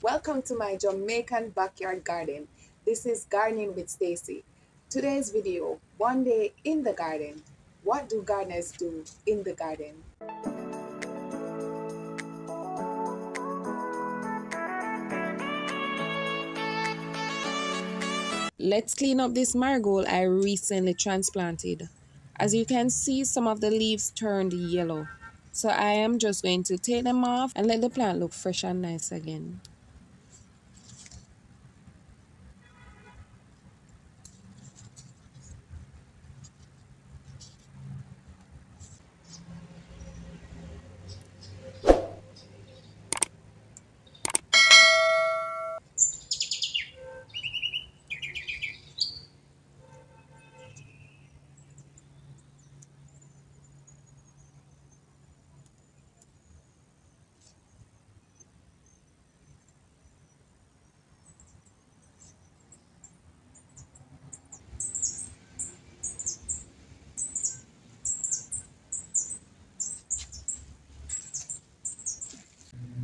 Welcome to my Jamaican backyard garden. This is Gardening with Stacy. Today's video, one day in the garden. What do gardeners do in the garden? Let's clean up this marigold I recently transplanted. As you can see, some of the leaves turned yellow. So I am just going to take them off and let the plant look fresh and nice again.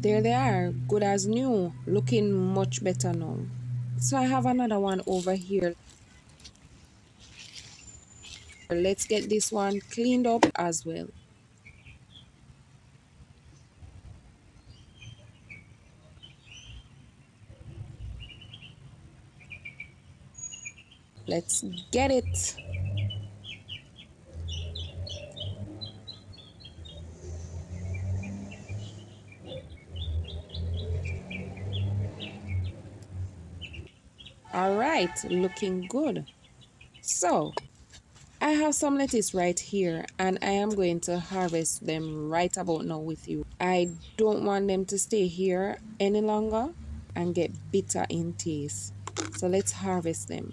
There they are, good as new, looking much better now. So I have another one over here. Let's get this one cleaned up as well. Let's get it. All right, looking good. So I have some lettuce right here and I am going to harvest them right about now with you. I don't want them to stay here any longer and get bitter in taste. So let's harvest them.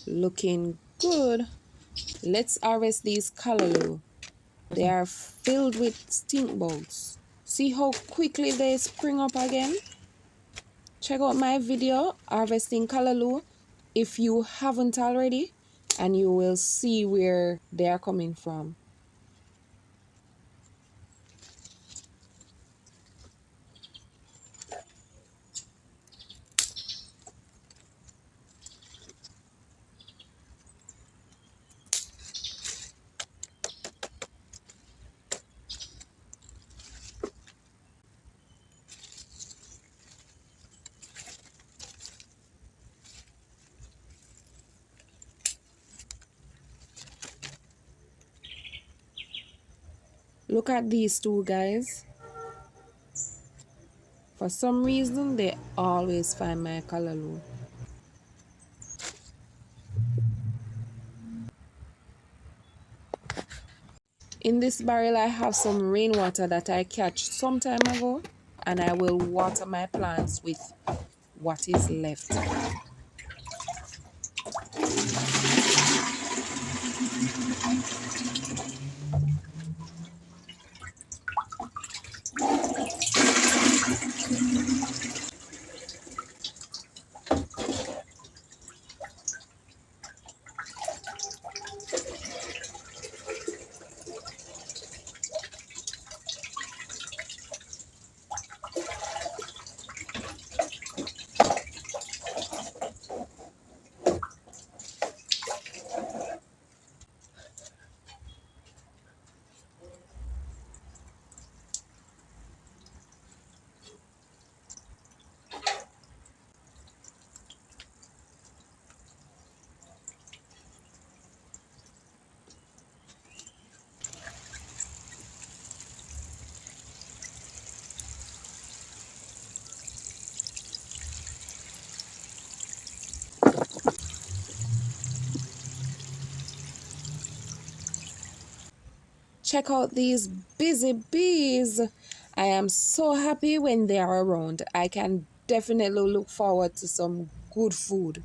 Looking good. Let's harvest these callaloo. They are filled with stink bugs. See how quickly they spring up again? Check out my video, Harvesting Callaloo, if you haven't already, and you will see where they are coming from. Look at these two guys. For some reason, they always find my callaloo. In this barrel, I have some rainwater that I catch some time ago, and I will water my plants with what is left. check out these busy bees. I am so happy when they are around. I can definitely look forward to some good food.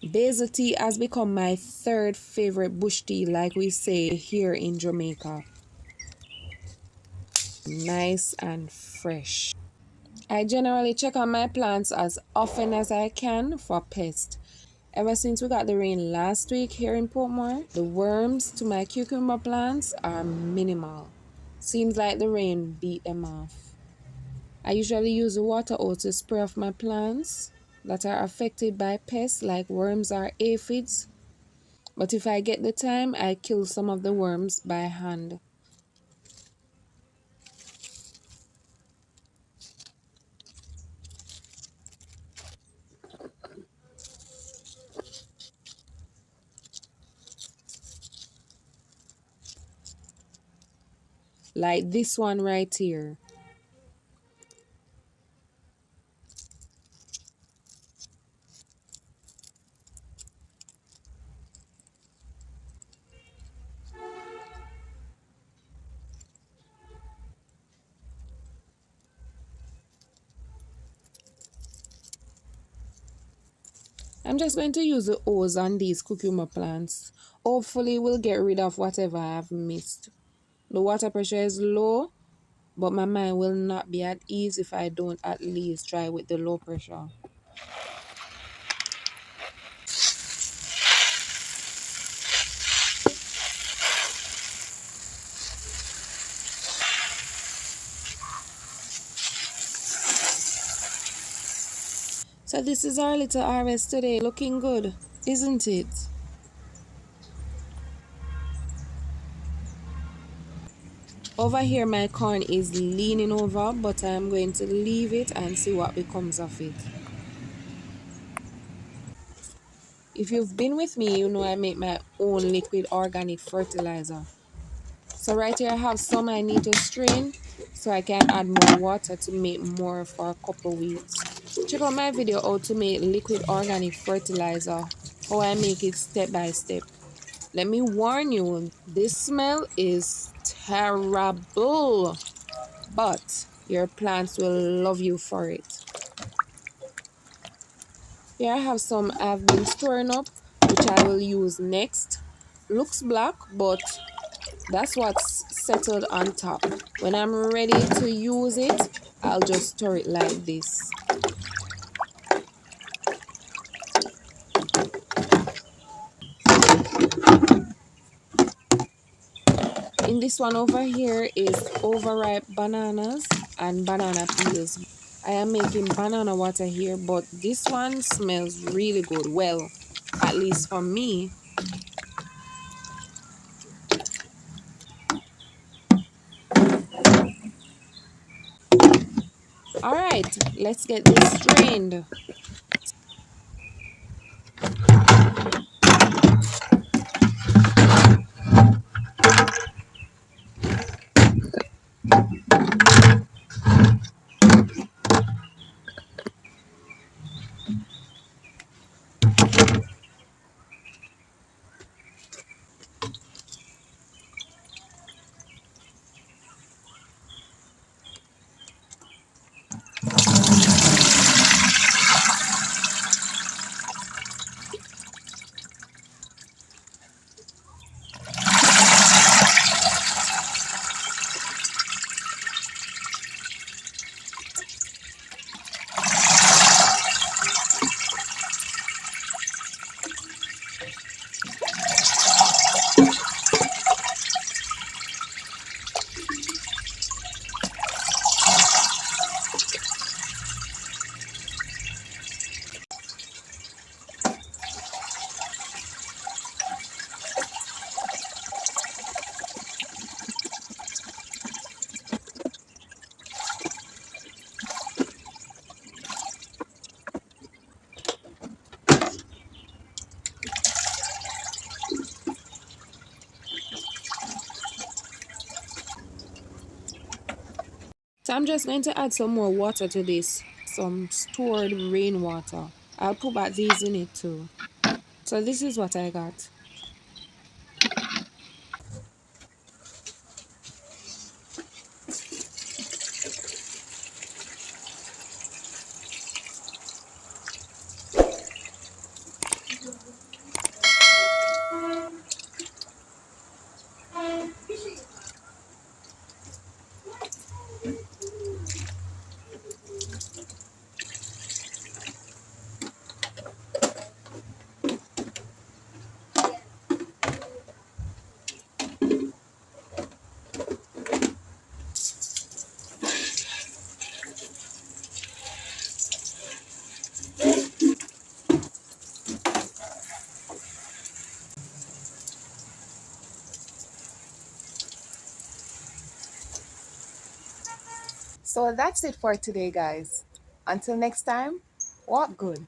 Basil tea has become my third favorite bush tea, like we say here in Jamaica. Nice and fresh. I generally check on my plants as often as I can for pests. Ever since we got the rain last week here in Portmore, the worms to my cucumber plants are minimal. Seems like the rain beat them off. I usually use the water out to spray off my plants that are affected by pests like worms or aphids. But if I get the time, I kill some of the worms by hand. Like this one right here. I'm just going to use the hose on these cucumber plants. Hopefully we'll get rid of whatever I've missed. The water pressure is low, but my mind will not be at ease if I don't at least try with the low pressure. So this is our little harvest today. Looking good, isn't it? Over here my corn is leaning over, but I'm going to leave it and see what becomes of it. If you've been with me, you know I make my own liquid organic fertilizer. So right here I have some I need to strain so I can add more water to make more for a couple weeks. Check out my video how to make liquid organic fertilizer, how I make it step by step. Let me warn you, this smell is terrible, but your plants will love you for it. Here I have some I've been storing up, which I will use next. Looks black, but that's what's settled on top. When I'm ready to use it, I'll just store it like this. In this one over here is overripe bananas and banana peels. I am making banana water here, but this one smells really good. Well, at least for me. All right, let's get this strained. So I'm just going to add some more water to this, some stored rainwater. I'll put back these in it too. So this is what I got. So that's it for today, guys. Until next time, walk good.